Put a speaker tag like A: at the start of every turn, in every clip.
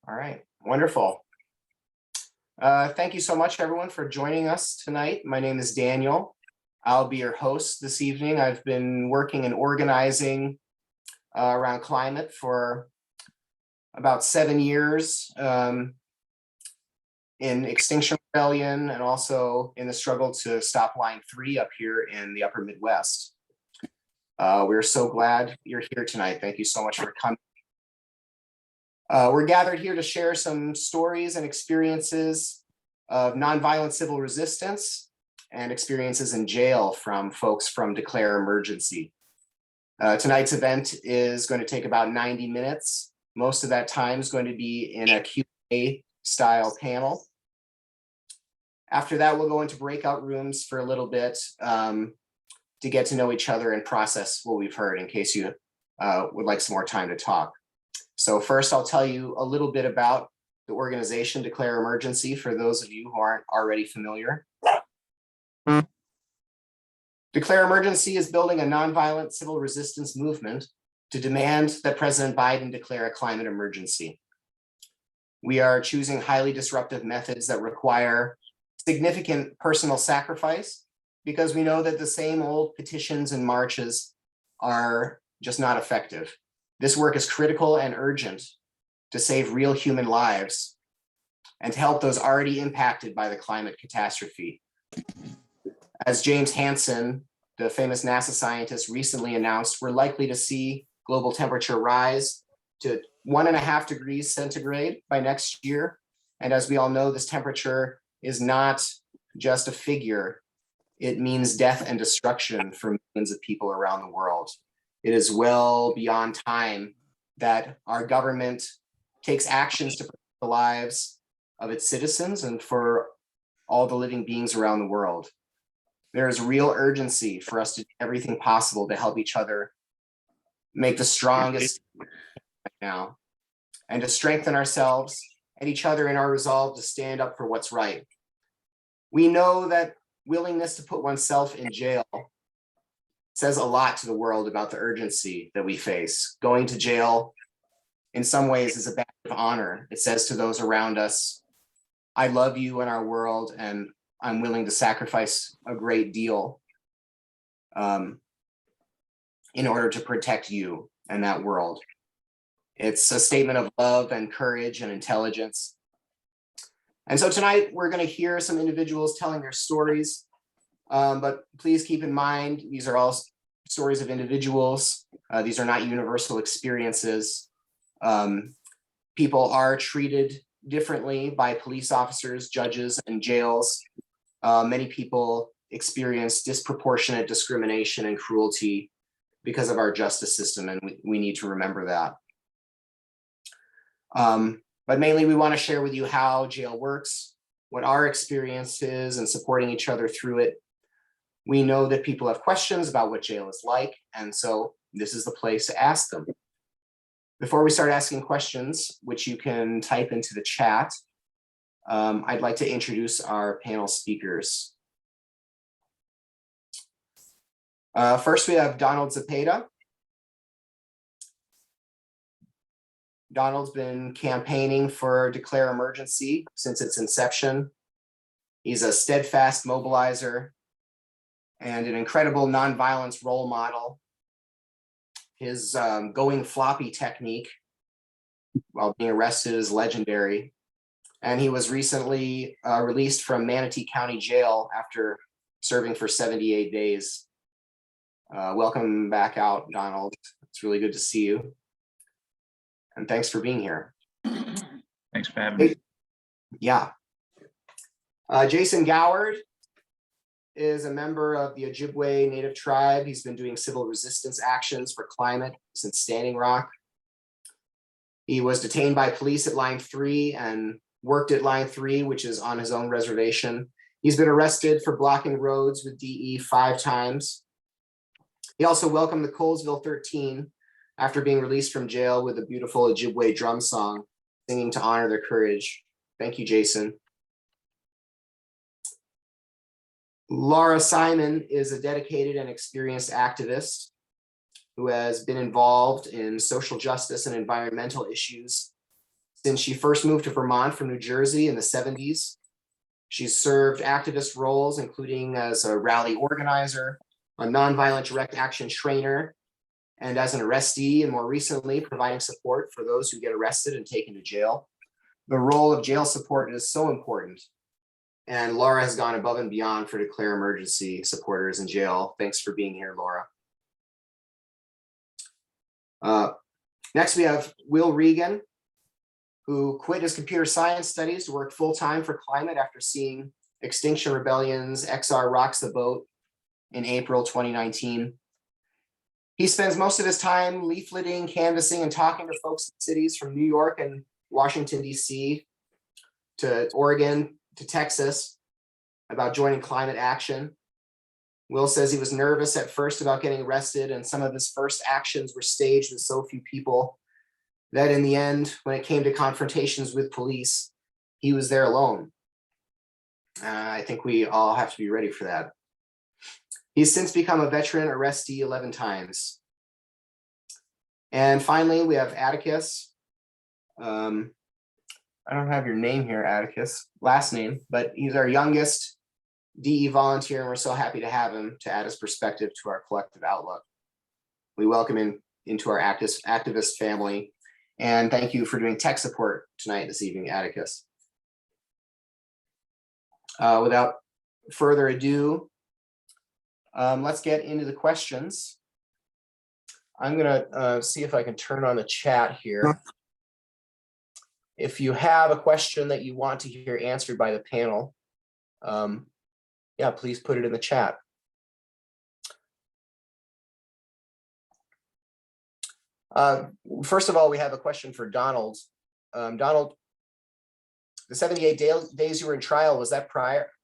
A: All right, wonderful. Thank you so much, everyone, for joining us tonight. My name is Daniel. I'll be your host this evening. I've been working and organizing around climate for about 7 years in Extinction Rebellion and also in the struggle to stop Line 3 up here in the upper Midwest. We're so glad you're here tonight. Thank you so much for coming. We're gathered here to share some stories and experiences of nonviolent civil resistance and experiences in jail from folks from Declare Emergency. Tonight's event is going to take about 90 minutes. Most of that time is going to be in a Q&A style panel. After that, we'll go into breakout rooms for a little bit to get to know each other and process what we've heard in case you would like some more time to talk. So first, I'll tell you a little bit about the organization Declare Emergency for those of you who aren't already familiar. Declare Emergency is building a nonviolent civil resistance movement to demand that President Biden declare a climate emergency. We are choosing highly disruptive methods that require significant personal sacrifice because we know that the same old petitions and marches are just not effective. This work is critical and urgent to save real human lives and to help those already impacted by the climate catastrophe. As James Hansen, the famous NASA scientist, recently announced, we're likely to see global temperature rise to 1.5 degrees centigrade by next year. And as we all know, this temperature is not just a figure. It means death and destruction for millions of people around the world. It is well beyond time that our government takes actions to protect the lives of its citizens and for all the living beings around the world. There is real urgency for us to do everything possible to help each other make the strongest right now and to strengthen ourselves and each other in our resolve to stand up for what's right. We know that willingness to put oneself in jail says a lot to the world about the urgency that we face. Going to jail in some ways is a badge of honor. It says to those around us, I love you and our world, and I'm willing to sacrifice a great deal in order to protect you and that world. It's a statement of love and courage and intelligence. And so tonight we're going to hear some individuals telling their stories. But please keep in mind, these are all stories of individuals. These are not universal experiences. People are treated differently by police officers, judges, and jails. Many people experience disproportionate discrimination and cruelty because of our justice system, and we need to remember that. But mainly we want to share with you how jail works, what our experience is, and supporting each other through it. We know that people have questions about what jail is like, and so this is the place to ask them. Before we start asking questions, which you can type into the chat, I'd like to introduce our panel speakers. First, we have Donald Zepeda. Donald's been campaigning for Declare Emergency since its inception. He's a steadfast mobilizer and an incredible nonviolence role model. His going floppy technique while being arrested is legendary. And he was recently released from Manatee County Jail after serving for 78 days. Welcome back out, Donald. It's really good to see you. And thanks for being here.
B: Thanks for having me.
A: Yeah. Jason Goward is a member of the Ojibwe Native tribe. He's been doing civil resistance actions for climate since Standing Rock. He was detained by police at Line 3 and worked at Line 3, which is on his own reservation. He's been arrested for blocking roads with DE 5 times. He also welcomed the Colesville 13 after being released from jail with a beautiful Ojibwe drum song, singing to honor their courage. Thank you, Jason. Laura Simon is a dedicated and experienced activist who has been involved in social justice and environmental issues Since she first moved to Vermont from New Jersey in the 70s, she's served activist roles, including as a rally organizer, a nonviolent direct action trainer, and as an arrestee, and more recently, providing support for those who get arrested and taken to jail. The role of jail support is so important. And Laura has gone above and beyond for Declare Emergency supporters in jail. Thanks for being here, Laura. Next, we have Will Regan, who quit his computer science studies to work full-time for climate after seeing Extinction Rebellion's XR Rocks the Boat in April 2019. He spends most of his time leafleting, canvassing, and talking to folks in cities from New York and Washington, D.C. to Oregon to Texas about joining climate action. Will says he was nervous at first about getting arrested, and some of his first actions were staged with so few people that in the end, when it came to confrontations with police, he was there alone. I think we all have to be ready for that. He's since become a veteran arrestee 11 times. And finally, we have Atticus. I don't have your name here, Atticus, last name, but he's our youngest DE volunteer, and we're so happy to have him to add his perspective to our collective outlook. We welcome him into our activist family, and thank you for doing tech support tonight, this evening, Atticus. Without further ado, let's get into the questions. I'm gonna see if I can turn on the chat here. If you have a question that you want to hear answered by the panel, yeah, please put it in the chat. First of all, we have a question for Donald. Donald, the 78 days you were in trial, was that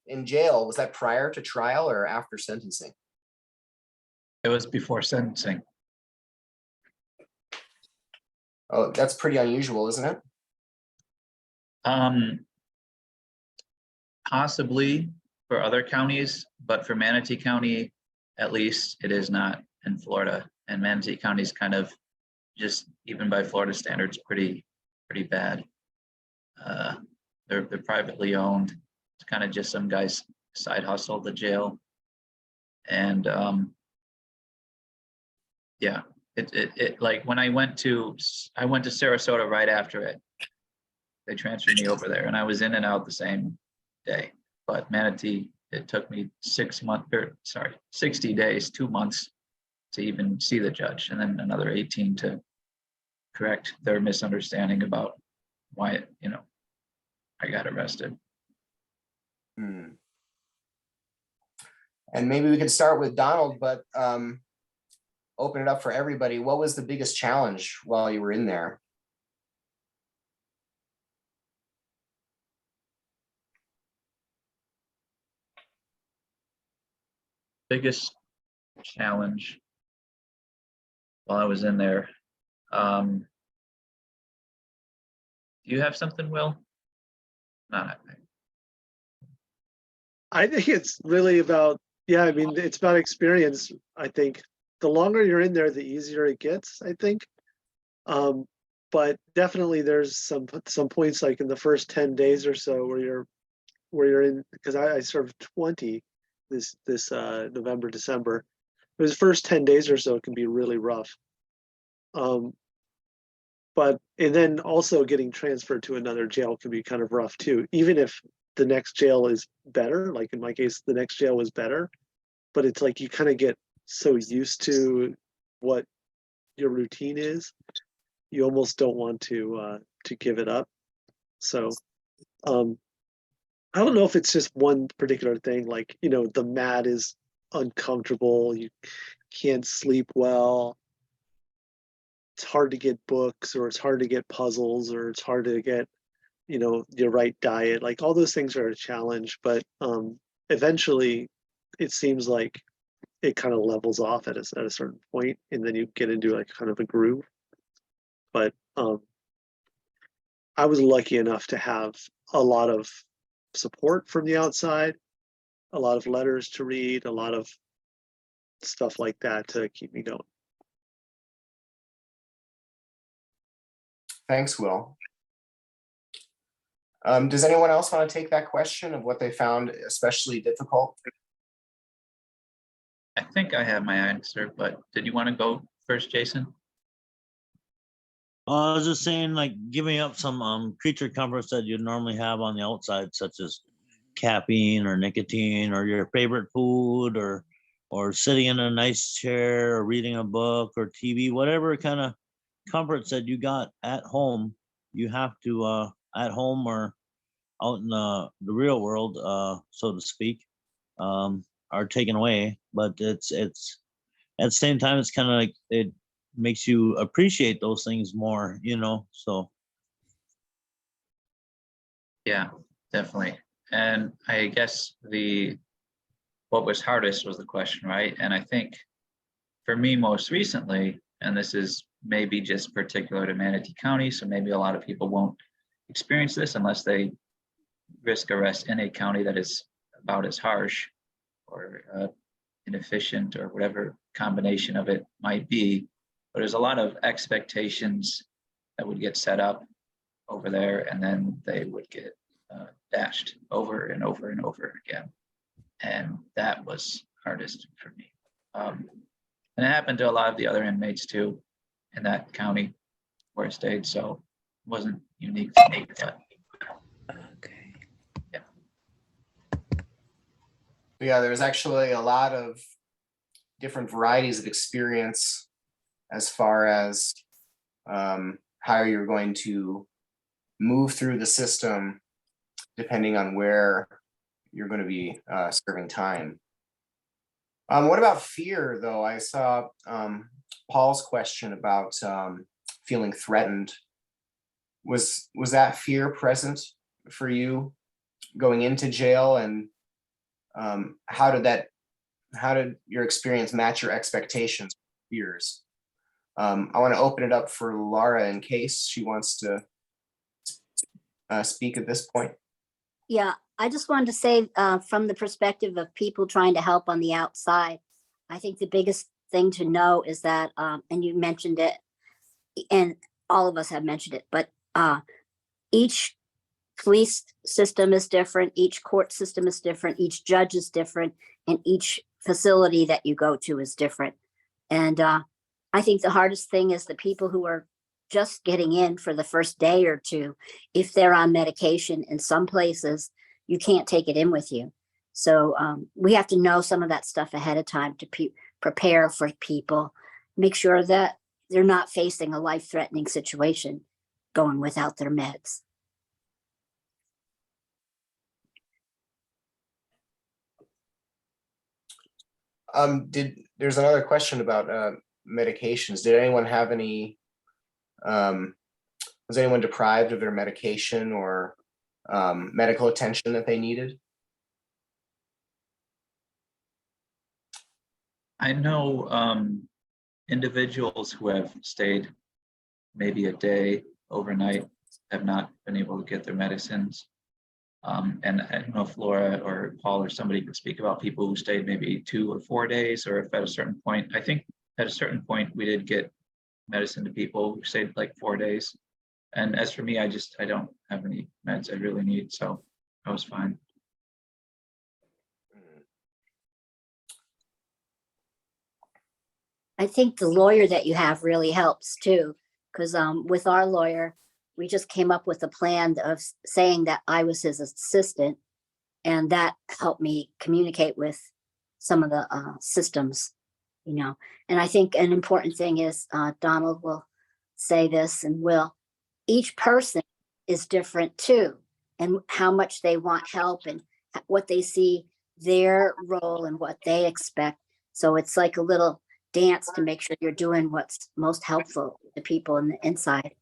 A: in jail? Was that prior to trial or after sentencing?
B: It was before sentencing.
A: Oh, that's pretty unusual, isn't it?
B: Possibly for other counties, but for Manatee County, at least, it is not in Florida. And Manatee County is kind of just, even by Florida standards, pretty bad. They're privately owned. It's kind of just some guy's side hustle, the jail. And yeah, it like when I went to Sarasota right after it, they transferred me over there, and I was in and out the same day. But Manatee, it took me 60 days, 2 months to even see the judge, and then another 18 to correct their misunderstanding about why, I got arrested.
A: And maybe we could start with Donald, but open it up for everybody. What was the biggest challenge while you were in there?
B: Biggest challenge while I was in there. Do you have something, Will? Not.
C: I think it's really about, I mean, it's about experience. I think the longer you're in there, the easier it gets, I think. But definitely there's some points like in the first 10 days or so where you're in, because I served 20 this November, December. Those first 10 days or so can be really rough. And then also getting transferred to another jail can be kind of rough too, even if the next jail is better. Like in my case, the next jail was better, but it's like you kind of get so used to what your routine is, you almost don't want to give it up. So I don't know if it's just one particular thing, like, the mat is uncomfortable, you can't sleep well, it's hard to get books, or it's hard to get puzzles, or it's hard to get, your right diet. Like all those things are a challenge, but eventually it seems like it kind of levels off at a certain point, and then you get into like kind of a groove. But I was lucky enough to have a lot of support from the outside, a lot of letters to read, a lot of stuff like that to keep me going.
A: Thanks, Will. Does anyone else want to take that question of what they found especially difficult?
B: I think I have my answer, but did you want to go first, Jason?
D: I was just saying, like, giving up some creature comforts that you'd normally have on the outside, such as caffeine or nicotine or your favorite food, or sitting in a nice chair or reading a book or TV, whatever kind of comforts that you got at home, you have to at home or out in the real world, so to speak, are taken away. But it's at the same time, it's kind of like it makes you appreciate those things more, you know. So
B: Yeah, definitely. And I guess what was hardest was the question, right? And I think for me most recently, and this is maybe just particular to Manatee County, so maybe a lot of people won't experience this unless they risk arrest in a county that is about as harsh or inefficient or whatever combination of it might be. But there's a lot of expectations that would get set up over there, and then they would get dashed over and over and over again. And that was hardest for me. And it happened to a lot of the other inmates too in that county where I stayed. So it wasn't unique to me, but
E: Okay.
A: Yeah, there's actually a lot of different varieties of experience as far as how you're going to move through the system depending on where you're going to be serving time. What about fear, though? I saw Paul's question about feeling threatened. Was that fear present for you going into jail, and how did your experience match your expectations, fears? I want to open it up for Laura in case she wants to speak at this point.
F: Yeah, I just wanted to say from the perspective of people trying to help on the outside, I think the biggest thing to know is that, and you mentioned it, and all of us have mentioned it, but each police system is different, each court system is different, each judge is different, and each facility that you go to is different. And I think the hardest thing is the people who are just getting in for the first day or two. If they're on medication, in some places, you can't take it in with you. So we have to know some of that stuff ahead of time to prepare for people, make sure that they're not facing a life-threatening situation going without their meds.
A: There's another question about medications. Did anyone have any, was anyone deprived of their medication or medical attention that they needed?
B: I know individuals who have stayed maybe a day overnight have not been able to get their medicines. And I don't know if Laura or Paul or somebody could speak about people who stayed maybe 2 or 4 days, or if at a certain point, I think at a certain point we did get medicine to people who stayed like 4 days. And as for me, I don't have any meds I really need, so I was fine.
F: I think the lawyer that you have really helps too, because with our lawyer, we just came up with a plan of saying that I was his assistant, and that helped me communicate with some of the systems, you know. And I think an important thing is, Donald will say this and will, each person is different too, and how much they want help and what they see their role and what they expect. So it's like a little dance to make sure you're doing what's most helpful to people in the inside.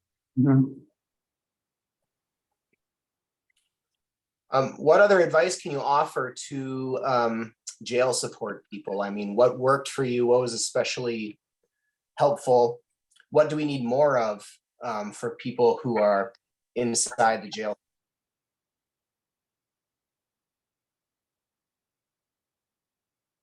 A: What other advice can you offer to jail support people? I mean, what worked for you? What was especially helpful? What do we need more of for people who are inside the jail?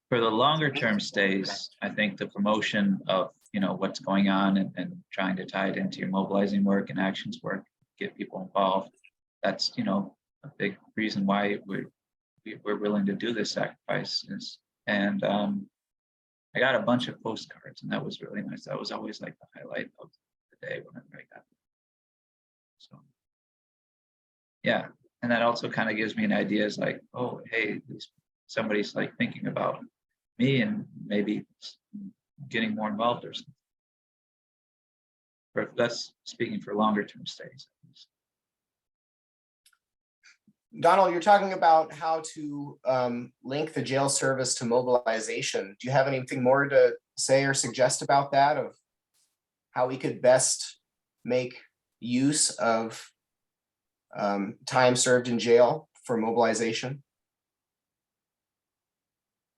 B: For the longer term stays, I think the promotion of, you know, what's going on and trying to tie it into your mobilizing work and actions work, get people involved. that's, you know, a big reason why we're willing to do this sacrifice is, and I got a bunch of postcards, and that was really nice. That was always like the highlight of the day whenever I got them. So yeah, and that also kind of gives me an idea, is like, oh, hey, somebody's like thinking about me and maybe getting more involved or something. Or that's speaking for longer term stays.
A: Donald, you're talking about how to link the jail service to mobilization. Do you have anything more to say or suggest about that, of how we could best make use of time served in jail for mobilization?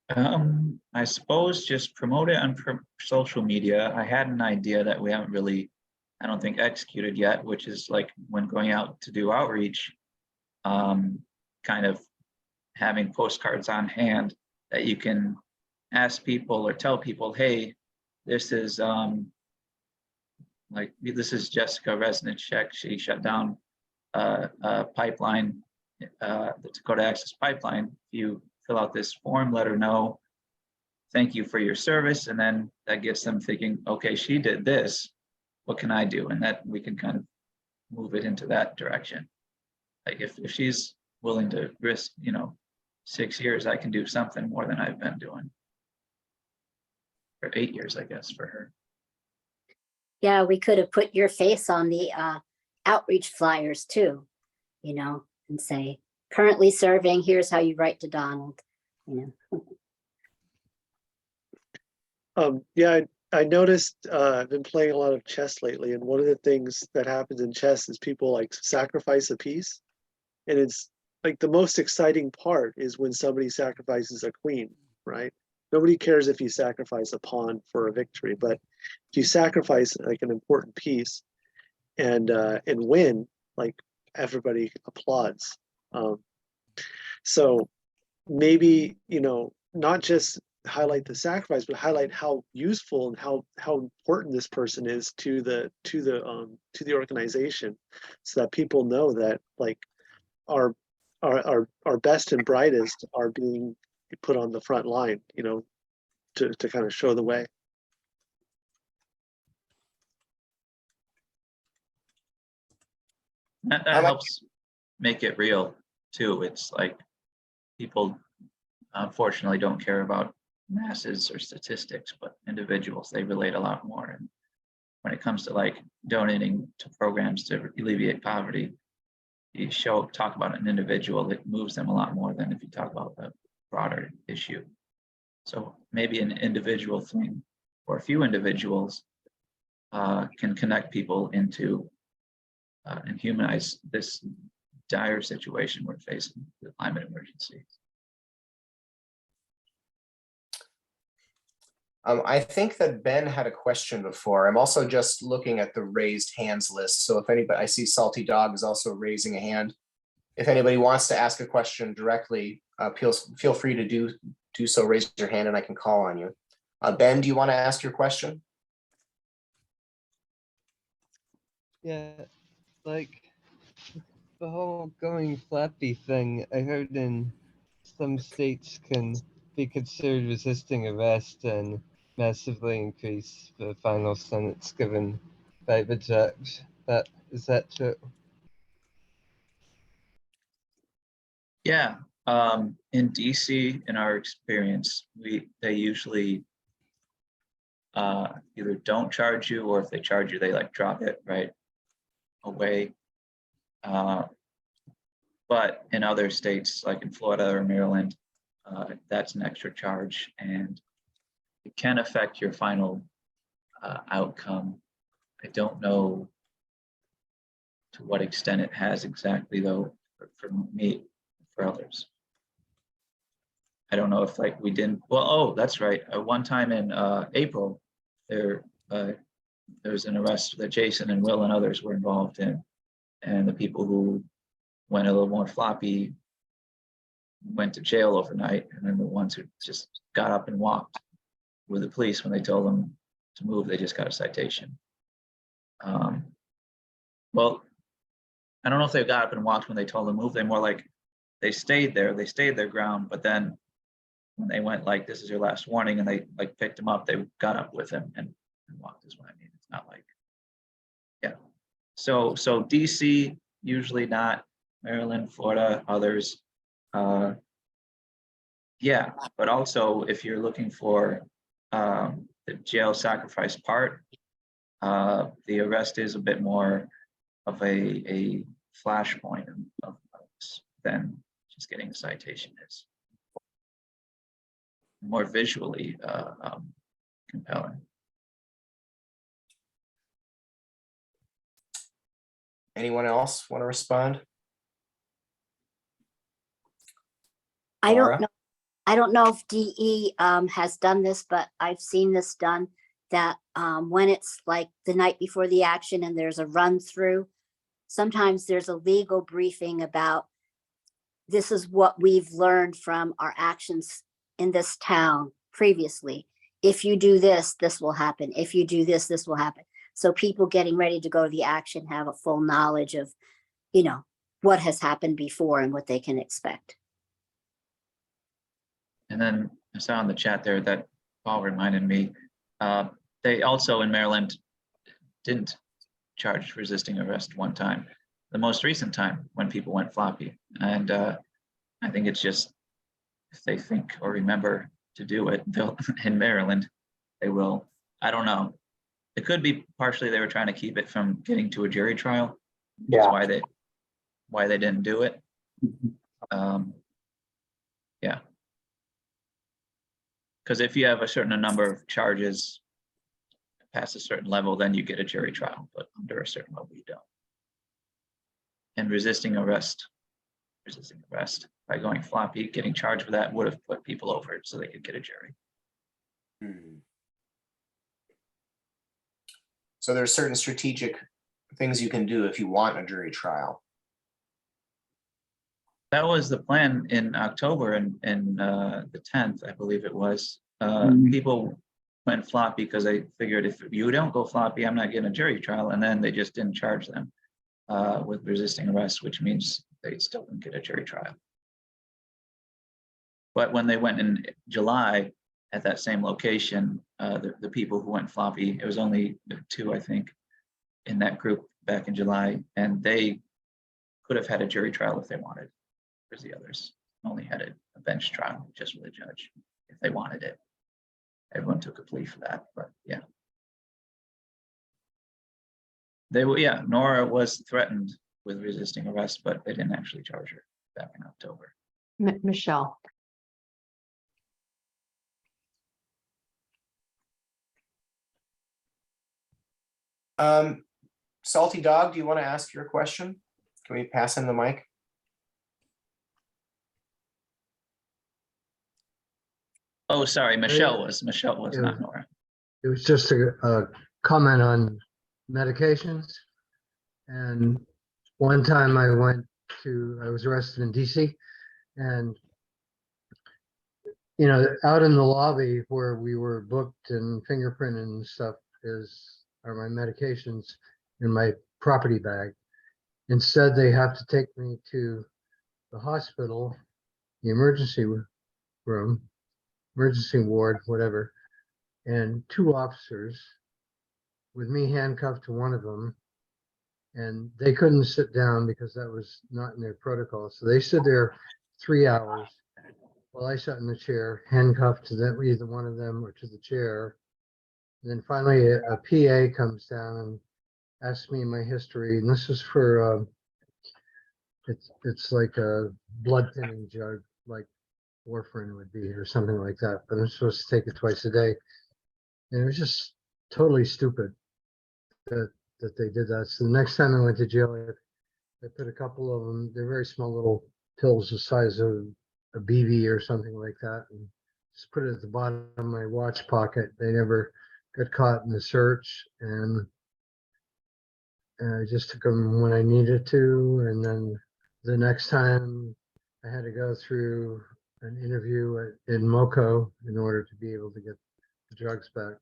B: I suppose just promote it on social media. I had an idea that we haven't really, I don't think, executed yet, which is like when going out to do outreach, kind of having postcards on hand that you can ask people or tell people, hey, this is like, this is Jessica, resident check. She shut down a pipeline, the Dakota Access Pipeline. If you fill out this form, let her know, thank you for your service. And then that gets them thinking, okay, she did this, what can I do? And that we can kind of move it into that direction. Like if she's willing to risk, you know, 6 years, I can do something more than I've been doing. For 8 years, I guess, for her.
F: Yeah, we could have put your face on the outreach flyers too, you know, and say, currently serving, here's how you write to Donald, you know.
C: Yeah, I noticed I've been playing a lot of chess lately, and one of the things that happens in chess is people like sacrifice a piece, and it's like the most exciting part is when somebody sacrifices a queen, right? Nobody cares if you sacrifice a pawn for a victory, but if you sacrifice like an important piece and win, like everybody applauds. So maybe, you know, not just highlight the sacrifice, but highlight how useful and how important this person is to the organization, so that people know that like our best and brightest are being put on the front line, you know, to kind of show the way.
B: That helps make it real too. It's like people unfortunately don't care about masses or statistics, but individuals, they relate a lot more. And when it comes to like donating to programs to alleviate poverty, you talk about an individual, it moves them a lot more than if you talk about the broader issue. So maybe an individual thing or a few individuals can connect people into and humanize this dire situation we're facing, the climate emergency.
A: I think that Ben had a question before. I'm also just looking at the raised hands list. So if anybody, I see Salty Dog is also raising a hand. If anybody wants to ask a question directly, feel free to do so. Raise your hand and I can call on you. Ben, do you want to ask your question?
G: Yeah, like the whole going flappy thing, I heard in some states can be considered resisting arrest and massively increase the final sentence given by the judge. Is that true?
B: Yeah, in DC, in our experience, they usually either don't charge you, or if they charge you, they like drop it right away. But in other states, like in Florida or Maryland, that's an extra charge, and it can affect your final outcome. I don't know to what extent it has exactly, though, for me, for others. I don't know if like we didn't, well, oh, that's right. One time in April, there was an arrest that Jason and Will and others were involved in. And the people who went a little more floppy went to jail overnight. And then the ones who just got up and walked with the police when they told them to move, they just got a citation. Well, I don't know if they got up and walked when they told them to move. They more like, they stayed there, they stayed their ground, but then when they went like, this is your last warning, and they like picked him up, they got up with him and walked is what I mean. It's not like, yeah. So DC, usually not, Maryland, Florida, others. Yeah, but also if you're looking for the jail sacrifice part, the arrest is a bit more of a flashpoint of this than just getting a citation is. More visually compelling.
A: Anyone else want to respond?
F: I
A: Laura?
F: don't know. I don't know if DE has done this, but I've seen this done, that when it's like the night before the action and there's a run through, sometimes there's a legal briefing about, this is what we've learned from our actions in this town previously. If you do this, this will happen. If you do this, this will happen. So people getting ready to go to the action have a full knowledge of, you know, what has happened before and what they can expect.
B: And then I saw in the chat there that Paul reminded me, they also in Maryland didn't charge resisting arrest one time. The most recent time when people went floppy. And I think it's just, if they think or remember to do it, they'll, in Maryland, they will. I don't know. It could be partially they were trying to keep it from getting to a jury trial. That's why they didn't do it. Yeah. Because if you have a certain number of charges past a certain level, then you get a jury trial, but under a certain level you don't. And resisting arrest by going floppy, getting charged with that would have put people over it so they could get a jury.
A: So there's certain strategic things you can do if you want a jury trial.
B: That was the plan in October and the 10th, I believe it was. People went floppy because they figured if you don't go floppy, I'm not getting a jury trial. And then they just didn't charge them with resisting arrest, which means they still didn't get a jury trial. But when they went in July at that same location, the people who went floppy, it was only 2, I think, in that group back in July, and they could have had a jury trial if they wanted. Whereas the others only had a bench trial just with a judge if they wanted it. Everyone took a plea for that, but yeah. They were, yeah, Nora was threatened with resisting arrest, but they didn't actually charge her back in October.
E: Michelle.
A: Salty Dog, do you want to ask your question? Can we pass him the mic?
B: Oh, sorry, Michelle was not Nora.
H: It was just a comment on medications. And one time I was arrested in DC, and you know, out in the lobby where we were booked and fingerprinted and stuff are my medications in my property bag. Instead, they have to take me to the hospital, the emergency room, emergency ward, whatever, and 2 officers with me handcuffed to one of them, and they couldn't sit down because that was not in their protocol. So they stood there 3 hours while I sat in the chair, handcuffed to them, either one of them or to the chair. And then finally a PA comes down and asks me my history, and this is for it's like a blood thinning drug, like warfarin would be or something like that, but I'm supposed to take it twice a day. And it was just totally stupid that they did that. So the next time I went to jail, I put a couple of them, they're very small little pills the size of a BB or something like that, and just put it at the bottom of my watch pocket. They never got caught in the search, and I just took them when I needed to. And then the next time I had to go through an interview in MoCo in order to be able to get the drugs back.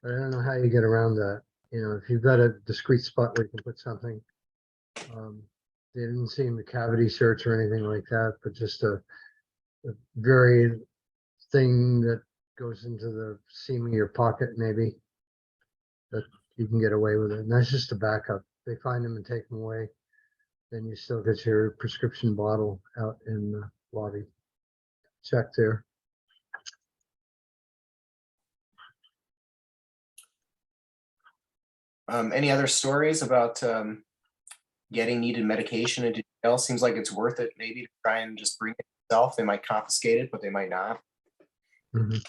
H: But I don't know how you get around that. You know, if you've got a discrete spot where you can put something, they didn't seem to cavity search or anything like that, but just a very thing that goes into the seam of your pocket, maybe, that you can get away with it. And that's just a backup. They find them and take them away. Then you still get your prescription bottle out in the lobby. Check there.
A: Any other stories about getting needed medication into jail? Seems like it's worth it maybe to try and just bring it yourself. They might confiscate it, but they might not.
H: Mhm.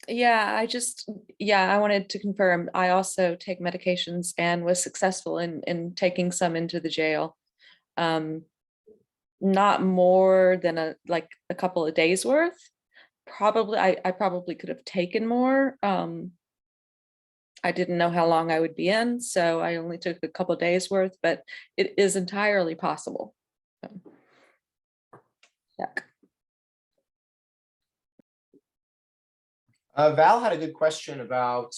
E: Yeah, I wanted to confirm, I also take medications and was successful in taking some into the jail. Not more than a couple of days worth. Probably, I probably could have taken more. I didn't know how long I would be in, so I only took a couple of days worth, but it is entirely possible. So, yeah.
A: Val had a good question about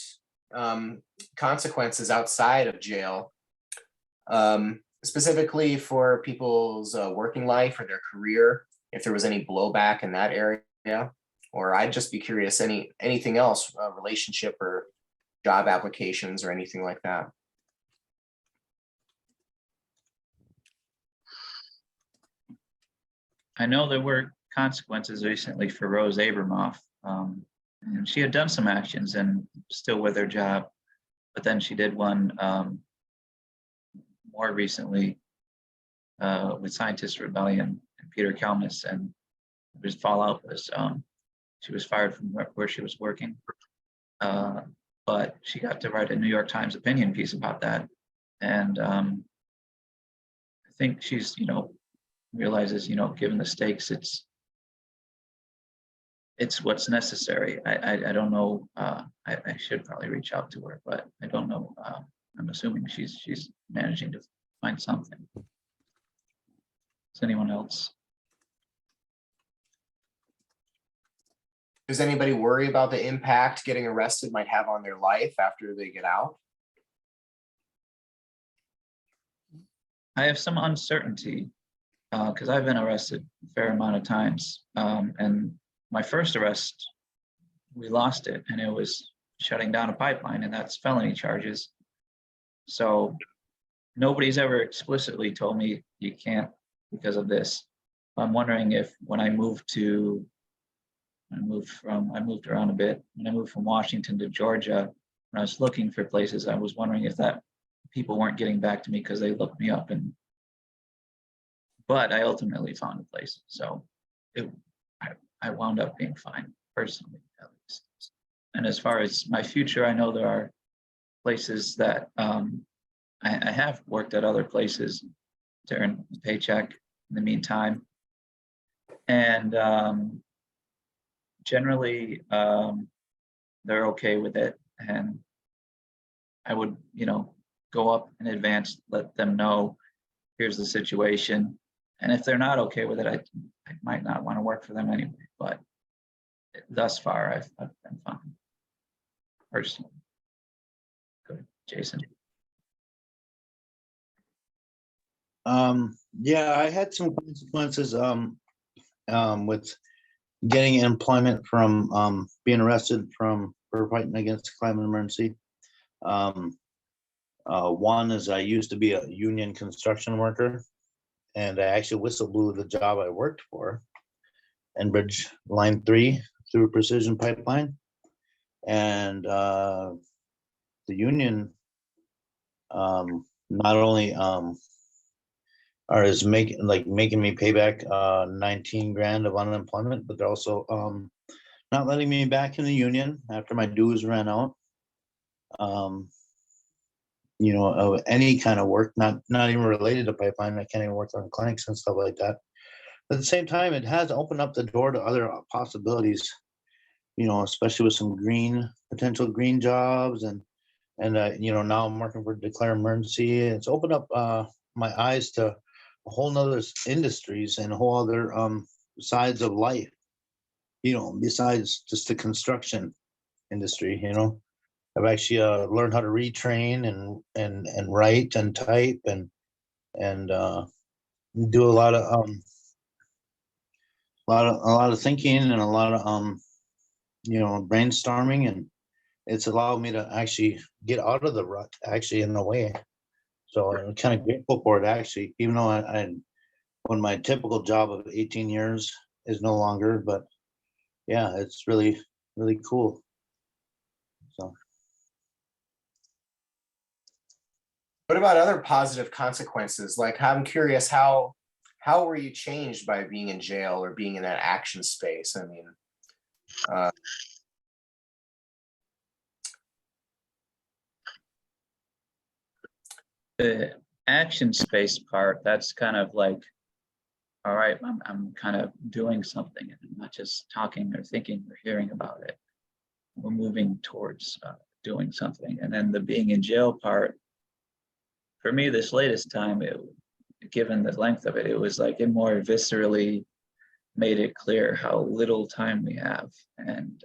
A: consequences outside of jail, specifically for people's working life or their career, if there was any blowback in that area. Or I'd just be curious, anything else, relationship or job applications or anything like that.
B: I know there were consequences recently for Rose Abramoff. And she had done some actions and still with her job, but then she did one more recently with Scientist Rebellion and Peter Kalmus, and his fallout was she was fired from where she was working, but she got to write a New York Times opinion piece about that, and I think she's realizes given the stakes, it's what's necessary. I don't know. I should probably reach out to her, but I don't know. I'm assuming she's managing to find something. Does anyone else?
A: Does anybody worry about the impact getting arrested might have on their life after they get out?
B: I have some uncertainty because I've been arrested a fair amount of times, and my first arrest, we lost it, and it was shutting down a pipeline, and that's felony charges. So nobody's ever explicitly told me you can't because of this. I'm wondering if when I moved around a bit. When I moved from Washington to Georgia, when I was looking for places, I was wondering if that people weren't getting back to me because they looked me up, but I ultimately found a place. So I wound up being fine, personally, at least. And as far as my future, I know there are places that I have worked at other places to earn a paycheck in the meantime. And generally, they're okay with it. And I would, go up in advance, let them know, here's the situation. And if they're not okay with it, I might not want to work for them anyway. But thus far, I've been fine, personally. Good, Jason.
D: Yeah, I had some consequences with getting employment from being arrested for fighting against the climate emergency. One is I used to be a union construction worker, and I actually whistle blew the job I worked for, Enbridge Line 3 through Precision Pipeline, and the union not only is making me pay back 19 grand of unemployment, but they're also not letting me back in the union after my dues ran out. Of any kind of work, not even related to pipeline. I can't even work on clinics and stuff like that. At the same time, it has opened up the door to other possibilities, especially with some potential green jobs, and now I'm working for declare emergency. It's opened up my eyes to a whole nother industries and a whole other sides of life, besides just the construction industry. I've actually learned how to retrain and write and type, and and do a lot of thinking and a lot of brainstorming, and it's allowed me to actually get out of the rut, actually, in a way. So I'm kind of grateful for it, actually, even though when my typical job of 18 years is no longer, but yeah, it's really, really cool. So.
A: What about other positive consequences? Like, I'm curious, how were you changed by being in jail or being in that action space? I mean,
B: The action space part, that's kind of like, all right, I'm kind of doing something, and I'm not just talking or thinking or hearing about it. We're moving towards doing something. And then the being in jail part, for me, this latest time, given the length of it, it was like it more viscerally made it clear how little time we have. And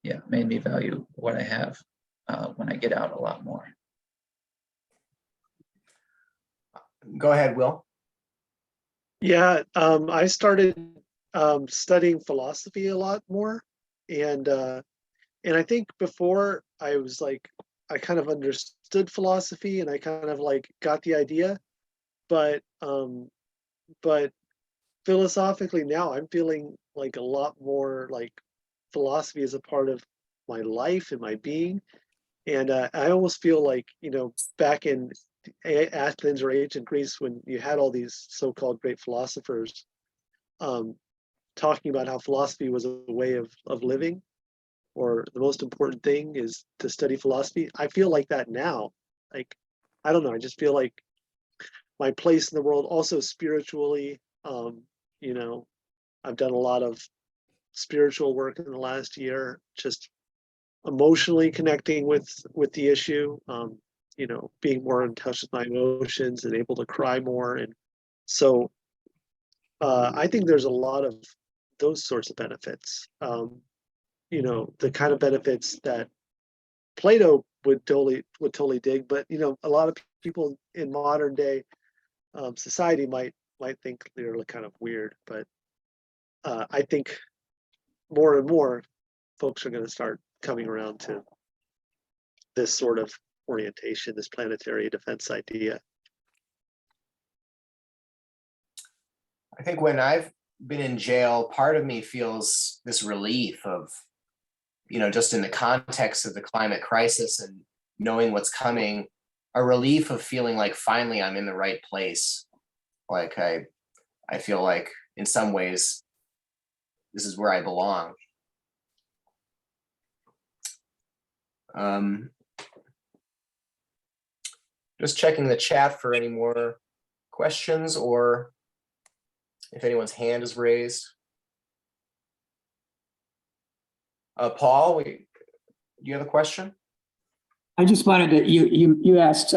B: yeah, made me value what I have when I get out a lot more.
A: go ahead, Will.
C: Yeah, I started studying philosophy a lot more, and I think before I was like, I kind of understood philosophy and I kind of like got the idea, but philosophically now I'm feeling like a lot more like philosophy is a part of my life and my being, and I almost feel like, back in Athens or ancient Greece, when you had all these so-called great philosophers talking about how philosophy was a way of living, or the most important thing is to study philosophy. I feel like that now. Like, I don't know, I just feel like my place in the world, also spiritually, I've done a lot of spiritual work in the last year, just emotionally connecting with the issue, being more in touch with my emotions and able to cry more. And so I think there's a lot of those sorts of benefits. The kind of benefits that Plato would totally dig, but a lot of people in modern day society might think they're kind of weird. But I think more and more folks are going to start coming around to this sort of orientation, this planetary defense idea.
A: I think when I've been in jail, part of me feels this relief of, just in the context of the climate crisis and knowing what's coming, a relief of feeling like finally I'm in the right place. Like I feel like in some ways this is where I belong. Just checking the chat for any more questions or if anyone's hand is raised. Paul, do you have a question?
I: I just wanted to, you asked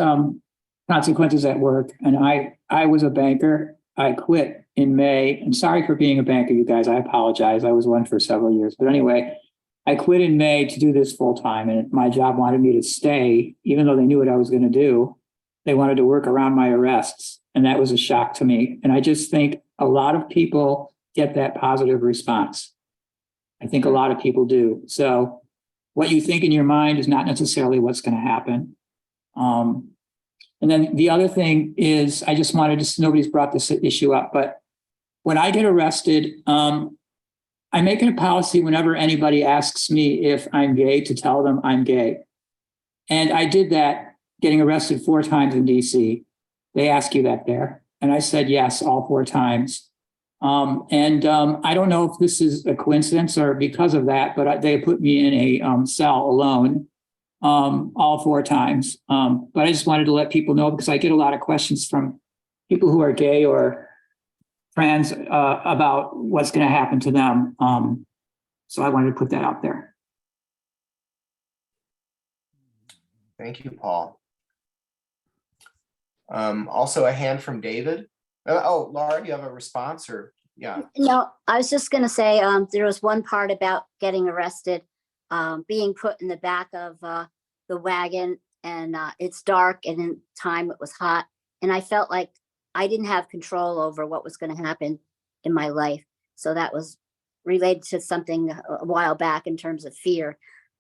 I: consequences at work, and I was a banker. I quit in May. I'm sorry for being a banker, you guys. I apologize. I was one for several years. But anyway, I quit in May to do this full time, and my job wanted me to stay, even though they knew what I was going to do. They wanted to work around my arrests, and that was a shock to me. And I just think a lot of people get that positive response. I think a lot of people do. So what you think in your mind is not necessarily what's going to happen. And then the other thing is, I just wanted to, nobody's brought this issue up, but when I get arrested, I make it a policy whenever anybody asks me if I'm gay to tell them I'm gay. And I did that getting arrested 4 times in DC. They ask you that there. And I said yes, all 4 times. I don't know if this is a coincidence or because of that, but they put me in a cell alone all 4 times. But I just wanted to let people know, because I get a lot of questions from people who are gay or trans about what's going to happen to them. So I wanted to put that out there.
A: Thank you, Paul. Also a hand from David. Oh, Laura, you have a response or? Yeah.
F: No, I was just going to say there was one part about getting arrested, being put in the back of the wagon and it's dark, and in time it was hot, and I felt like I didn't have control over what was going to happen in my life. So that was related to something a while back in terms of fear.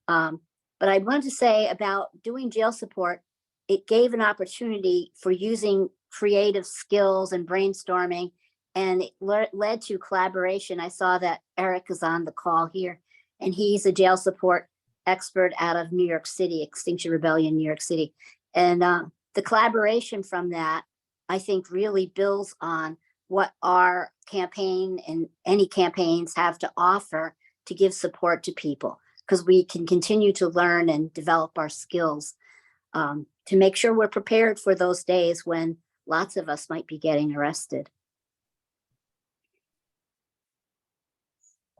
F: But I wanted to say about doing jail support, it gave an opportunity for using creative skills and brainstorming, and it led to collaboration. I saw that Eric is on the call here, and he's a jail support expert out of New York City, Extinction Rebellion, New York City. And the collaboration from that, I think, really builds on what our campaign and any campaigns have to offer to give support to people, because we can continue to learn and develop our skills to make sure we're prepared for those days when lots of us might be getting arrested.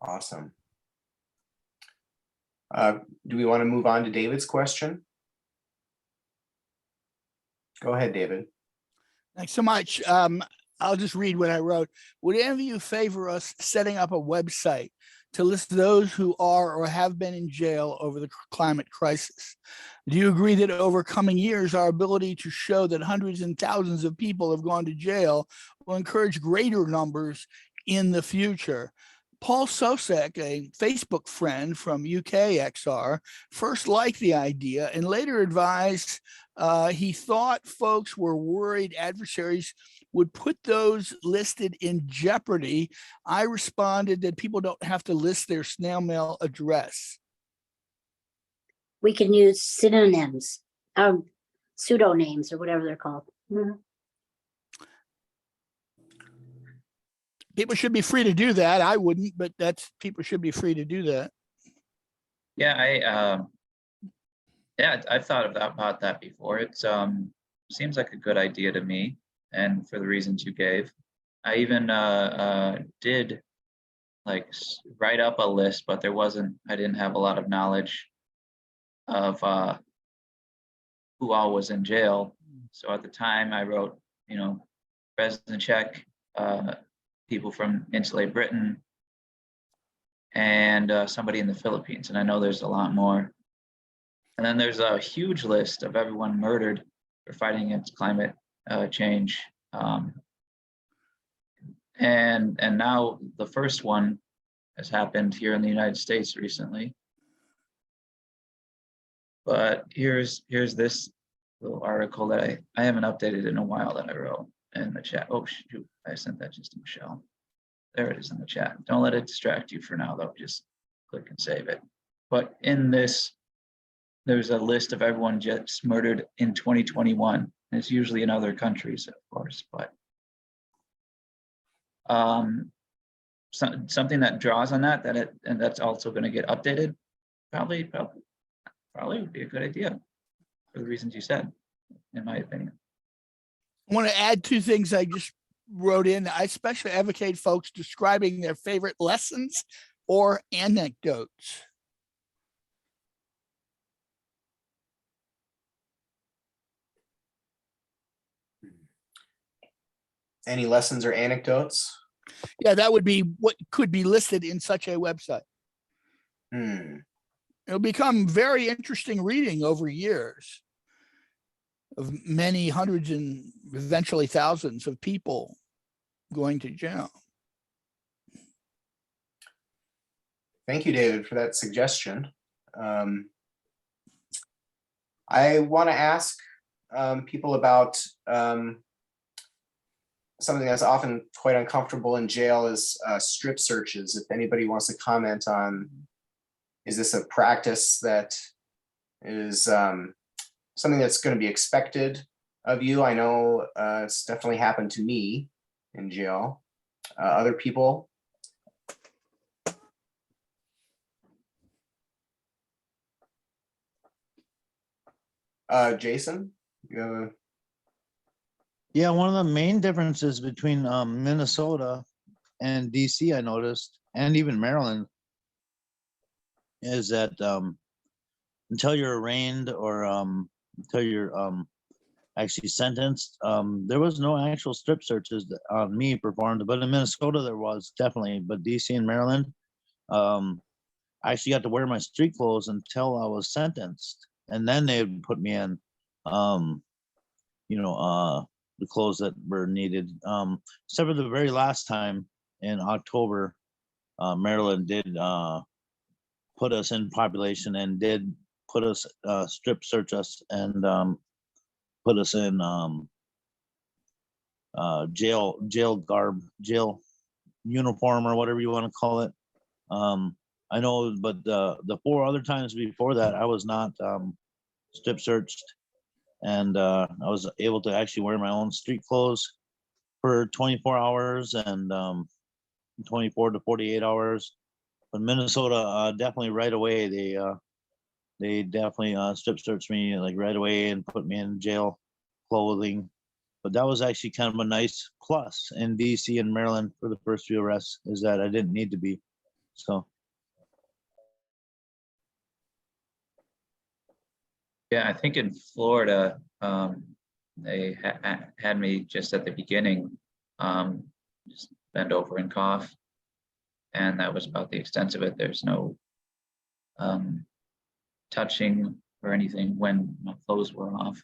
A: Awesome. Do we want to move on to David's question? Go ahead, David.
J: Thanks so much. I'll just read what I wrote. Would any of you favor us setting up a website to list those who are or have been in jail over the climate crisis? Do you agree that over coming years, our ability to show that hundreds and thousands of people have gone to jail will encourage greater numbers in the future? Paul Sosek, a Facebook friend from UKXR, first liked the idea and later advised he thought folks were worried adversaries would put those listed in jeopardy. I responded that people don't have to list their snail mail address.
F: We can use synonyms, pseudonames, or whatever they're called. Mhm.
J: People should be free to do that. I wouldn't, but people should be free to do that.
B: Yeah, I've thought about that before. It seems like a good idea to me, and for the reasons you gave. I even did write up a list, but I didn't have a lot of knowledge of who all was in jail. So at the time I wrote, President Czech, people from Enslaved Britain, and somebody in the Philippines. And I know there's a lot more. And then there's a huge list of everyone murdered for fighting against climate change. And now the first one has happened here in the United States recently. But here's this little article that I haven't updated in a while that I wrote in the chat. Oh shoot, I sent that just to Michelle. There it is in the chat. Don't let it distract you for now though, just click and save it. But in this, there's a list of everyone just murdered in 2021. It's usually in other countries, of course, but something that draws on that and that's also going to get updated, probably would be a good idea for the reasons you said, in my opinion.
J: I want to add two things I just wrote in. I especially advocate folks describing their favorite lessons or anecdotes.
A: Any lessons or anecdotes?
J: Yeah, that would be what could be listed in such a website. It'll become very interesting reading over years of many hundreds and eventually thousands of people going to jail.
A: Thank you, David, for that suggestion. I want to ask people about something that's often quite uncomfortable in jail is strip searches. If anybody wants to comment on, is this a practice that is something that's going to be expected of you? I know it's definitely happened to me in jail. Other people? Jason, you have a...
D: Yeah, one of the main differences between Minnesota and DC, I noticed, and even Maryland, is that until you're arraigned or until you're actually sentenced, there was no actual strip searches on me performed, but in Minnesota there was definitely, but DC and Maryland, I actually got to wear my street clothes until I was sentenced, and then they would put me in. the clothes that were needed. Except for the very last time in October, Maryland did put us in population and did put us strip search us and put us in jail garb, jail uniform, or whatever you want to call it. I know, but the 4 other times before that, I was not strip searched, and I was able to actually wear my own street clothes for 24 hours and 24 to 48 hours. But Minnesota, definitely right away, they definitely strip searched me like right away and put me in jail clothing. But that was actually kind of a nice plus in DC and Maryland for the first few arrests, is that I didn't need to be. So.
B: Yeah, I think in Florida, they had me just at the beginning, just bend over and cough. And that was about the extent of it. There's no touching or anything when my clothes were off.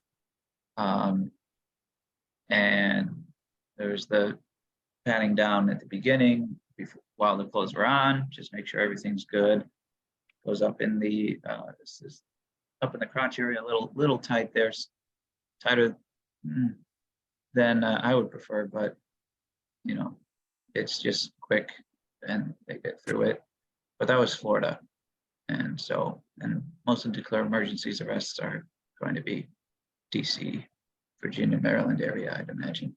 B: And there's the patting down at the beginning while the clothes were on, just make sure everything's good. Goes up in the, this is up in the crotch area, a little tight there, tighter than I would prefer, but it's just quick and they get through it. But that was Florida. And most of the declared emergencies arrests are going to be DC, Virginia, Maryland area, I'd imagine.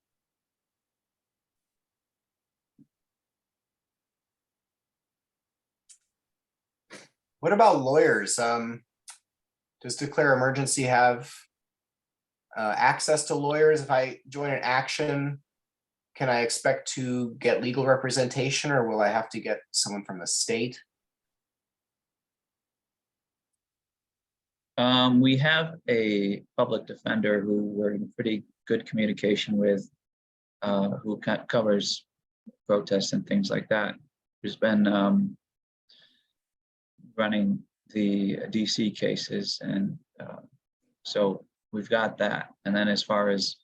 A: What about lawyers? Does declare emergency have access to lawyers? If I join an action, can I expect to get legal representation, or will I have to get someone from the state?
B: We have a public defender who we're in pretty good communication with, who covers protests and things like that, who's been running the DC cases. And so we've got that. And then as far as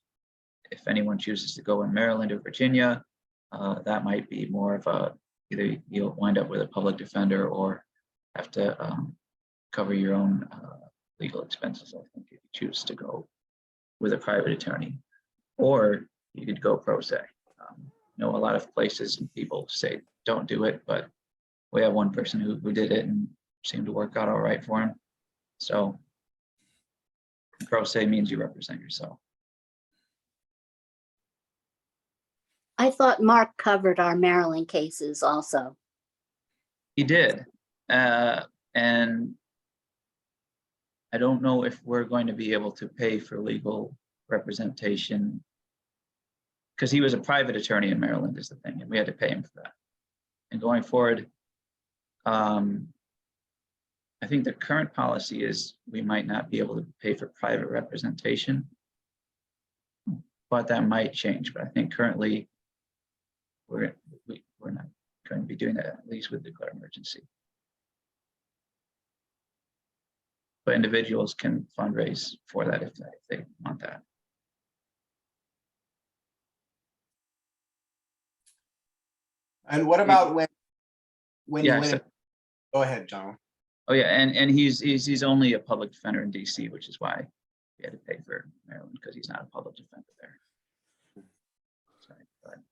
B: if anyone chooses to go in Maryland or Virginia, that might be more of a, either you'll wind up with a public defender or have to cover your own legal expenses, I think, if you choose to go with a private attorney, or you could go pro se. A lot of places and people say don't do it, but we have one person who did it and seemed to work out all right for him. So pro se means you represent yourself.
F: I thought Mark covered our Maryland cases also.
B: He did. And I don't know if we're going to be able to pay for legal representation, because he was a private attorney in Maryland is the thing, and we had to pay him for that. And going forward, I think the current policy is we might not be able to pay for private representation, but that might change. But I think currently we're not going to be doing that, at least with declared emergency. But individuals can fundraise for that if they want that.
A: And what about when you
B: Yeah,
A: win?
B: so-
A: Go ahead, John.
B: Oh yeah, and he's only a public defender in DC, which is why we had to pay for Maryland, because he's not a public defender there. Sorry, go ahead.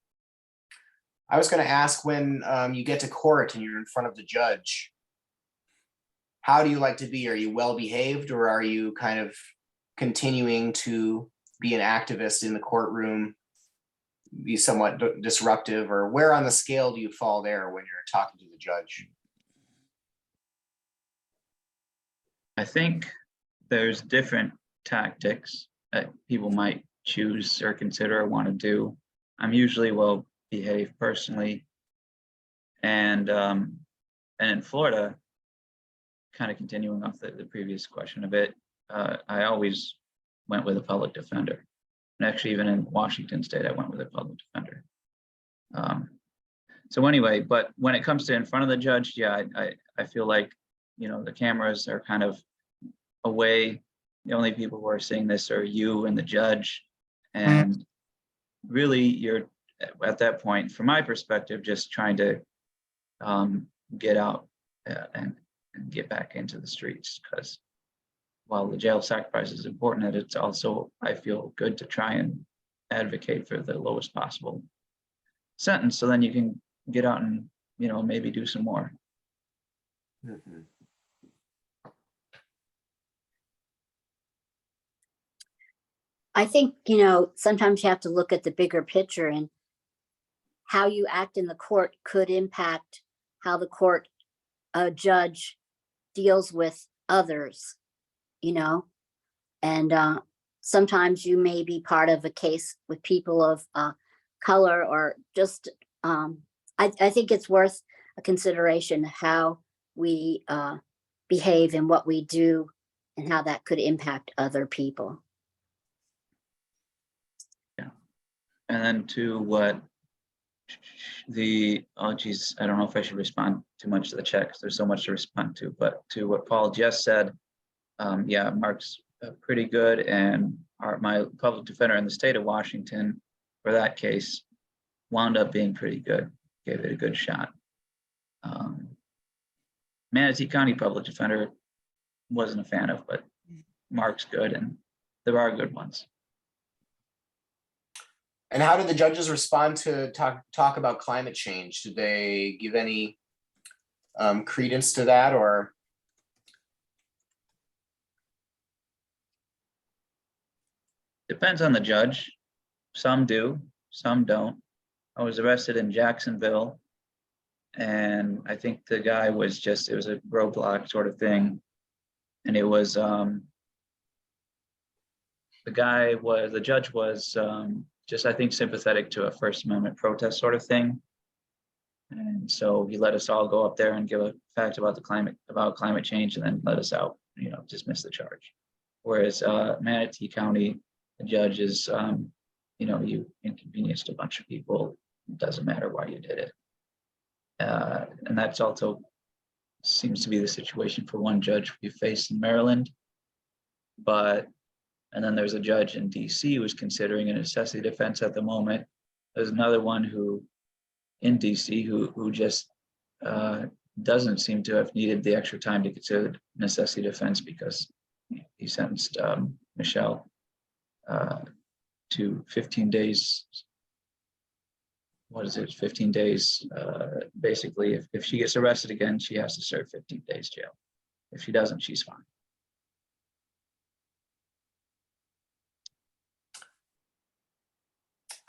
A: I was going to ask, when you get to court and you're in front of the judge, how do you like to be? Are you well behaved, or are you kind of continuing to be an activist in the courtroom, be somewhat disruptive, or where on the scale do you fall there when you're talking to the judge?
B: I think there's different tactics that people might choose or consider or want to do. I'm usually well behaved personally, and in Florida, kind of continuing off the previous question a bit, I always went with a public defender, and actually even in Washington State, I went with a public defender. So anyway, but when it comes to in front of the judge, yeah, I feel like the cameras are kind of away the only people who are seeing this are you and the judge. And really, you're at that point, from my perspective, just trying to get out and get back into the streets. Because while the jail sacrifice is important, it's also, I feel, good to try and advocate for the lowest possible sentence, so then you can get out and, you know, maybe do some more.
A: Mhm.
F: I think, sometimes you have to look at the bigger picture, and how you act in the court could impact how the court judge deals with others, and sometimes you may be part of a case with people of color, or just, I think it's worth a consideration how we behave and what we do, and how that could impact other people.
B: And then to what oh geez, I don't know if I should respond too much to the chat because there's so much to respond to, but to what Paul just said, yeah, Mark's pretty good, and my public defender in the state of Washington for that case wound up being pretty good, gave it a good shot. Manatee County public defender wasn't a fan of, but Mark's good, and there are good ones.
A: And how did the judges respond to talk about climate change? Did they give any credence to that, or?
B: Depends on the judge. Some do, some don't. I was arrested in Jacksonville, and I think the guy was it was a roadblock sort of thing. And it was, the judge was just, I think, sympathetic to a First Amendment protest sort of thing. And so he let us all go up there and give a fact about climate change, and then let us out, dismiss the charge. Whereas Manatee County, the judge is, you inconvenienced a bunch of people. It doesn't matter why you did it. And that's also seems to be the situation for one judge we face in Maryland. And then there's a judge in DC who's considering a necessity defense at the moment. There's another one in DC who just doesn't seem to have needed the extra time to consider necessity defense, because he sentenced Michelle to 15 days. What is it? 15 days. Basically, if she gets arrested again, she has to serve 15 days jail. If she doesn't, she's fine.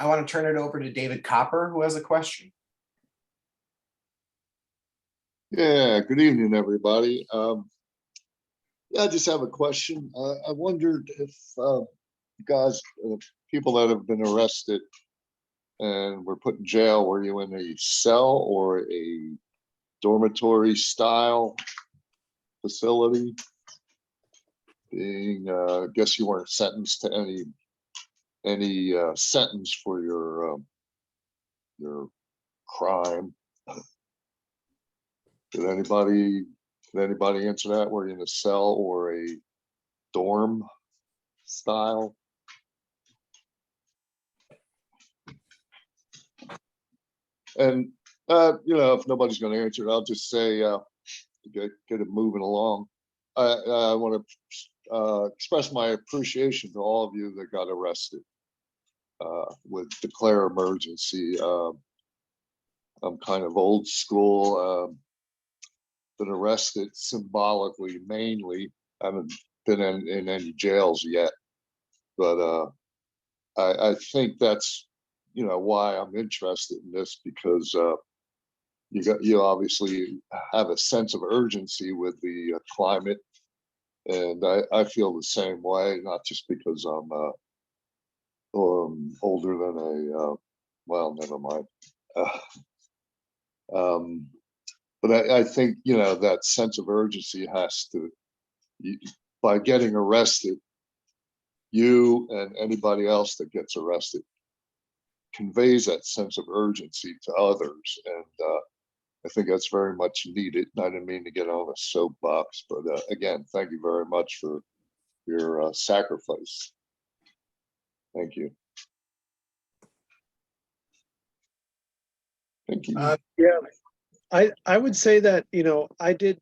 A: I want to turn it over to David Copper, who has a question.
K: Yeah, good evening, everybody. Yeah, I just have a question. I wondered if guys, people that have been arrested and were put in jail, were you in a cell or a dormitory style facility? I guess you weren't sentenced to any sentence for your crime. Did anybody answer that? Were you in a cell or a dorm style? And if nobody's going to answer it, I'll just say to get it moving along. I want to express my appreciation to all of you that got arrested with declare emergency. I'm kind of old school. Been arrested symbolically, mainly. I haven't been in any jails yet, but I think that's why I'm interested in this, because you obviously have a sense of urgency with the climate, and I feel the same way. Not just because I'm older than well, never mind. But I think that sense of urgency has to, by getting arrested, you and anybody else that gets arrested conveys that sense of urgency to others, and I think that's very much needed. I didn't mean to get on a soapbox, but again, thank you very much for your sacrifice. Thank you. Thank you.
C: Yeah, I would say that, you know, I did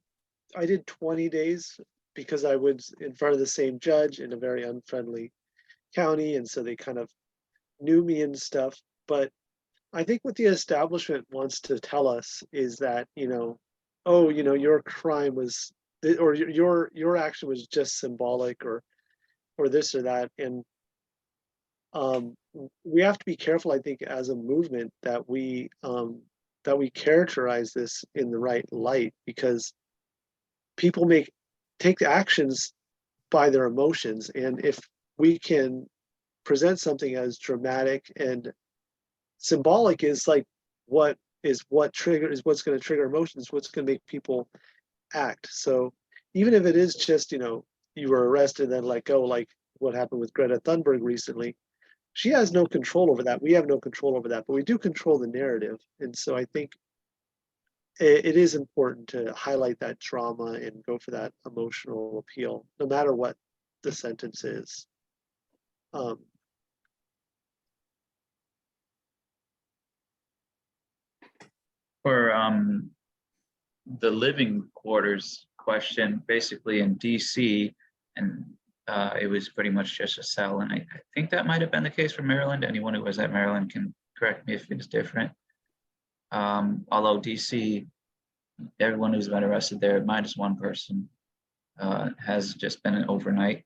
C: 20 days because I was in front of the same judge in a very unfriendly county, and so they kind of knew me and stuff. But I think what the establishment wants to tell us is that, you know, oh, you know, your crime was, or your action was just symbolic, or this or that. And we have to be careful, I think, as a movement, that we characterize this in the right light, because people take the actions by their emotions. And if we can present something as dramatic and symbolic, is like what's going to trigger emotions, what's going to make people act. So even if it is just, you know, you were arrested and then let go, like what happened with Greta Thunberg recently, she has no control over that. We have no control over that, but we do control the narrative. And so I think it is important to highlight that trauma and go for that emotional appeal, no matter what the sentence is.
B: For the living quarters question, basically in DC, and it was pretty much just a cell. And I think that might have been the case for Maryland. Anyone who was at Maryland can correct me if it's different. Although DC, everyone who's been arrested there, minus one person, has just been an overnight.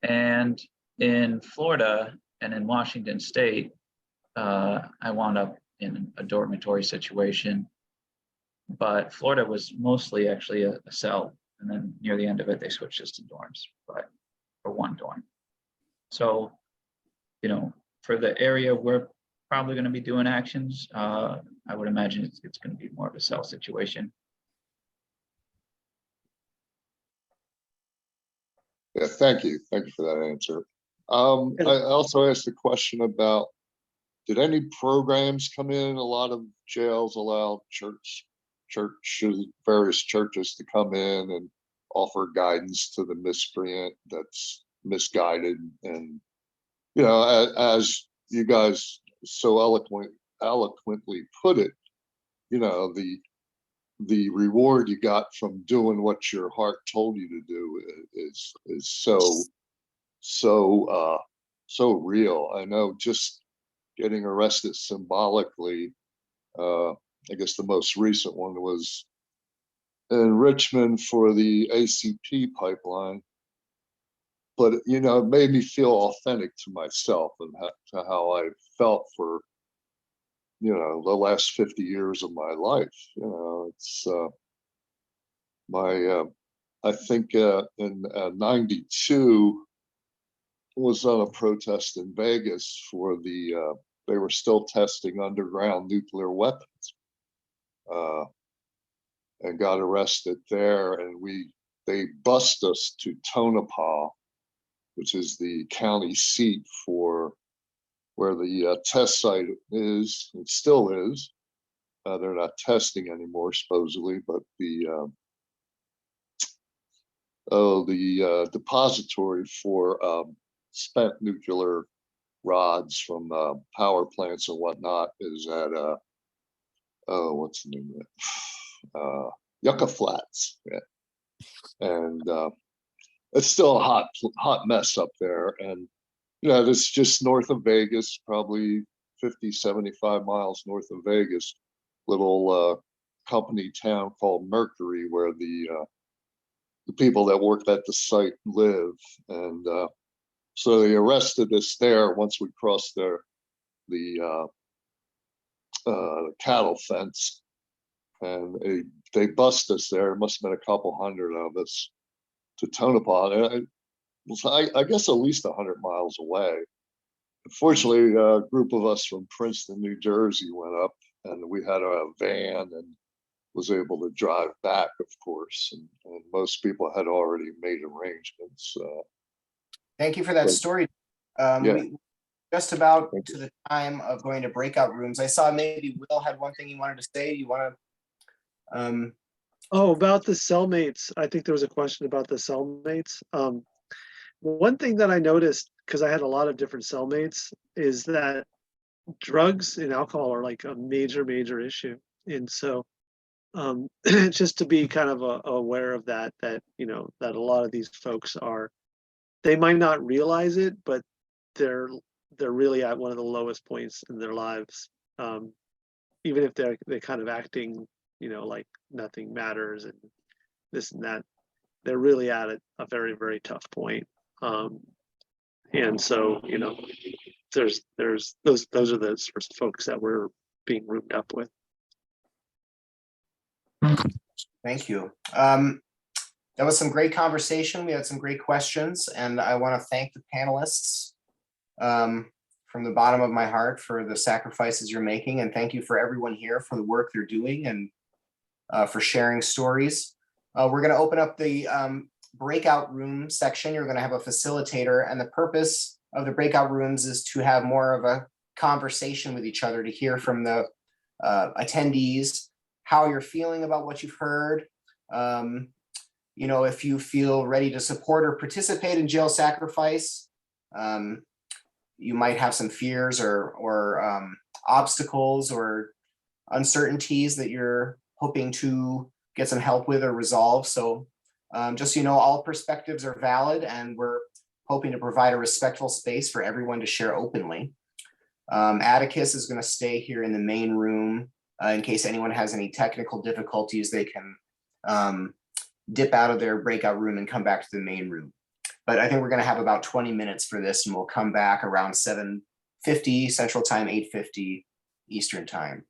B: And in Florida and in Washington State, I wound up in a dormitory situation, but Florida was mostly actually a cell. And then near the end of it, they switched us to dorms, but for one dorm. So, you know, for the area we're probably going to be doing actions, I would imagine it's going to be more of a cell situation.
K: Yeah, thank you. Thank you for that answer. I also asked a question about, did any programs come in? A lot of jails allow various churches to come in and offer guidance to the miscreant that's misguided. And, you know, as you guys so eloquently put it, you know, the reward you got from doing what your heart told you to do is so real. I know just getting arrested symbolically, I guess the most recent one was in Richmond for the ACP pipeline. But, you know, it made me feel authentic to myself and to how I felt for, you know, the last 50 years of my life. You know, it's I think in 92 was on a protest in Vegas for the, they were still testing underground nuclear weapons, and got arrested there. And they bused us to Tonopah, which is the county seat for where the test site is. It still is. They're not testing anymore, supposedly, but the depository for spent nuclear rods from power plants and whatnot is at what's the name of it? Yucca Flats. Yeah. And it's still a hot mess up there. And you know, this is just north of Vegas, probably 50, 75 miles north of Vegas, little company town called Mercury, where the people that worked at the site live. And so they arrested us there once we crossed the cattle fence, and they bust us there. It must have been a couple hundred of us to Tonopah. And it was, I guess, at least 100 miles away. Unfortunately, a group of us from Princeton, New Jersey went up, and we had a van and was able to drive back, of course. And most people had already made arrangements.
A: Thank you for that
K: but-
A: story.
K: Yeah.
A: We just about
K: Thank
A: to the time of going to breakout rooms. I saw maybe Will had one thing he wanted to say. You want to
C: Oh, about the cellmates. I think there was a question about the cellmates. One thing that I noticed, because I had a lot of different cellmates, is that drugs and alcohol are like a major, major issue. And so just to be kind of aware of that, that a lot of these folks they might not realize it, but they're really at one of the lowest points in their lives. Even if they're kind of acting, like nothing matters and this and that, they're really at a very, very tough point. And so, there's those are the sorts of folks that we're being roomed up with.
A: Thank you. That was some great conversation. We had some great questions, and I want to thank the panelists from the bottom of my heart for the sacrifices you're making, and thank you for everyone here for the work they're doing and for sharing stories. We're going to open up the breakout room section. You're going to have a facilitator, and the purpose of the breakout rooms is to have more of a conversation with each other, to hear from the attendees how you're feeling about what you've heard. If you feel ready to support or participate in jail sacrifice, you might have some fears or obstacles or uncertainties that you're hoping to get some help with or resolve. So just all perspectives are valid, and we're hoping to provide a respectful space for everyone to share openly. Atticus is going to stay here in the main room in case anyone has any technical difficulties. They can dip out of their breakout room and come back to the main room. But I think we're going to have about 20 minutes for this, and we'll come back around 7:50 Central Time, 8:50 Eastern Time.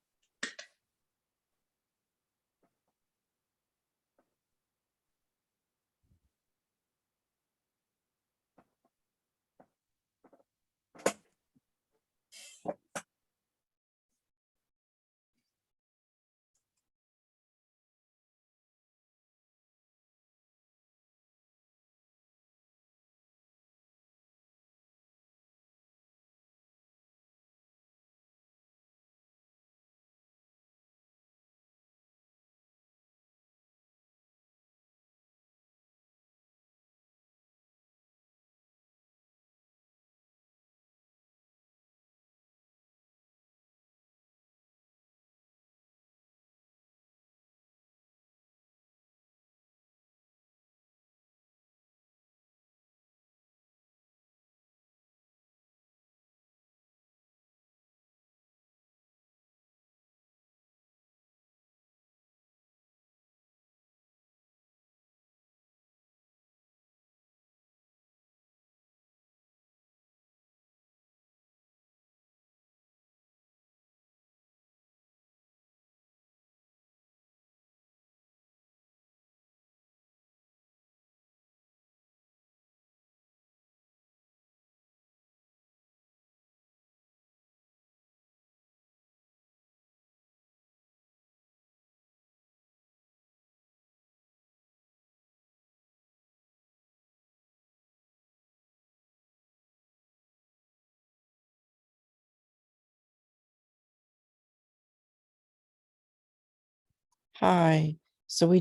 L: Hi. So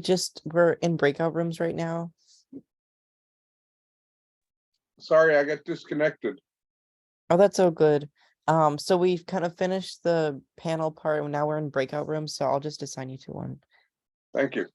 L: we're in breakout rooms right now.
K: Sorry, I got disconnected.
L: Oh, that's so good. So we've kind of finished the panel part and now we're in breakout rooms, so I'll just assign you to one.
K: Thank you.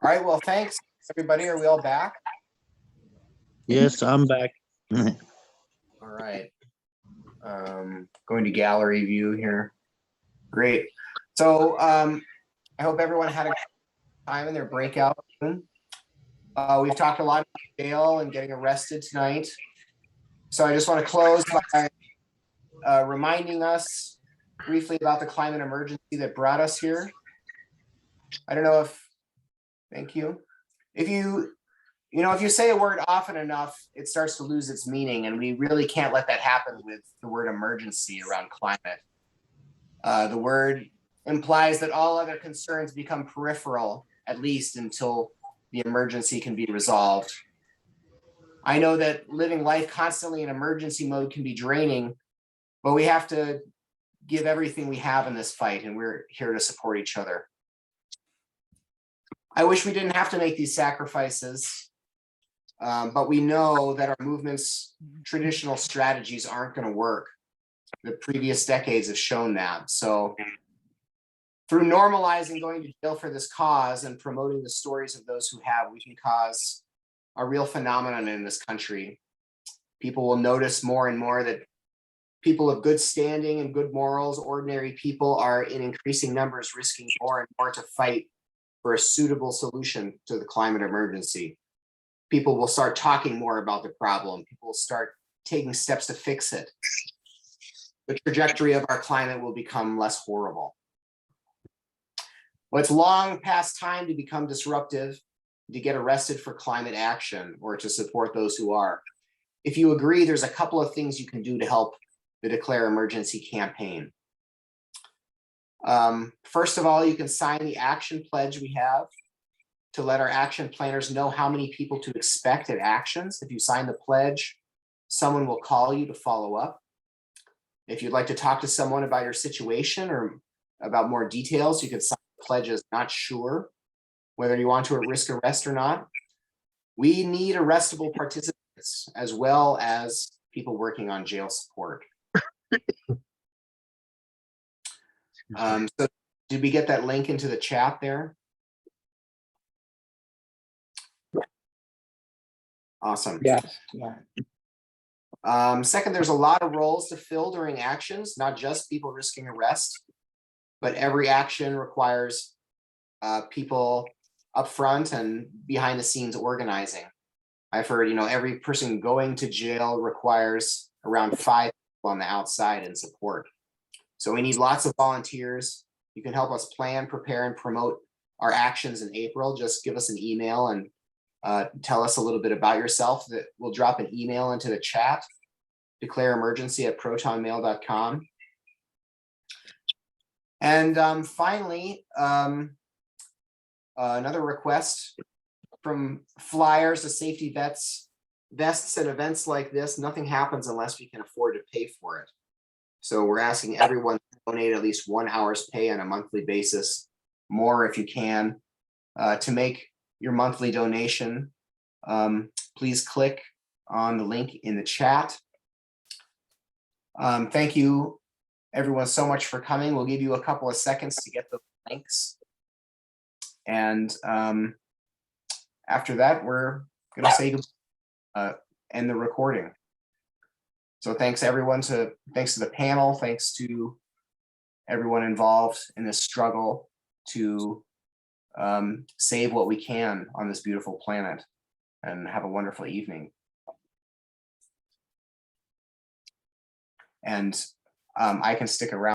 A: All right, well, thanks, everybody. Are we all back?
D: Yes, I'm back.
A: All right. Going to gallery view here. Great. So I hope everyone had a good time in their breakout room. We've talked a lot about jail and getting arrested tonight. So I just want to close by reminding us briefly about the climate emergency that brought us here. I don't know if, thank you. If you say a word often enough, it starts to lose its meaning, and we really can't let that happen with the word emergency around climate. The word implies that all other concerns become peripheral, at least until the emergency can be resolved. I know that living life constantly in emergency mode can be draining, but we have to give everything we have in this fight, and we're here to support each other. I wish we didn't have to make these sacrifices, but we know that our movement's traditional strategies aren't going to work. The previous decades have shown that. So through normalizing going to jail for this cause and promoting the stories of those who have, we can cause a real phenomenon in this country. People will notice more and more that people of good standing and good morals, ordinary people, are in increasing numbers risking more and more to fight for a suitable solution to the climate emergency. People will start talking more about the problem. People will start taking steps to fix it. The trajectory of our climate will become less horrible. Well, it's long past time to become disruptive, to get arrested for climate action, or to support those who are. If you agree, there's a couple of things you can do to help the Declare Emergency campaign. First of all, you can sign the action pledge we have to let our action planners know how many people to expect at actions. If you sign the pledge, someone will call you to follow up. If you'd like to talk to someone about your situation or about more details, you can sign the pledge as not sure whether you want to risk arrest or not. We need arrestable participants as well as people working on jail support. So did we get that link into the chat there? Awesome.
I: Yes, yeah.
A: Second, there's a lot of roles to fill during actions, not just people risking arrest, but every action requires people up front and behind the scenes organizing. I've heard, every person going to jail requires around 5 people on the outside in support. So we need lots of volunteers. You can help us plan, prepare, and promote our actions in April. Just give us an email and tell us a little bit about yourself. That we'll drop an email into the chat, declareemergency@protonmail.com. And finally, another request from flyers to safety vests at events like this. Nothing happens unless we can afford to pay for it. So we're asking everyone to donate at least 1 hour's pay on a monthly basis, more if you can, to make your monthly donation. Please click on the link in the chat. Thank you everyone so much for coming. We'll give you a couple of seconds to get the links. And after that, we're gonna say end the recording. So thanks everyone, thanks to the panel, thanks to everyone involved in this struggle to save what we can on this beautiful planet, and have a wonderful evening. And I can stick around.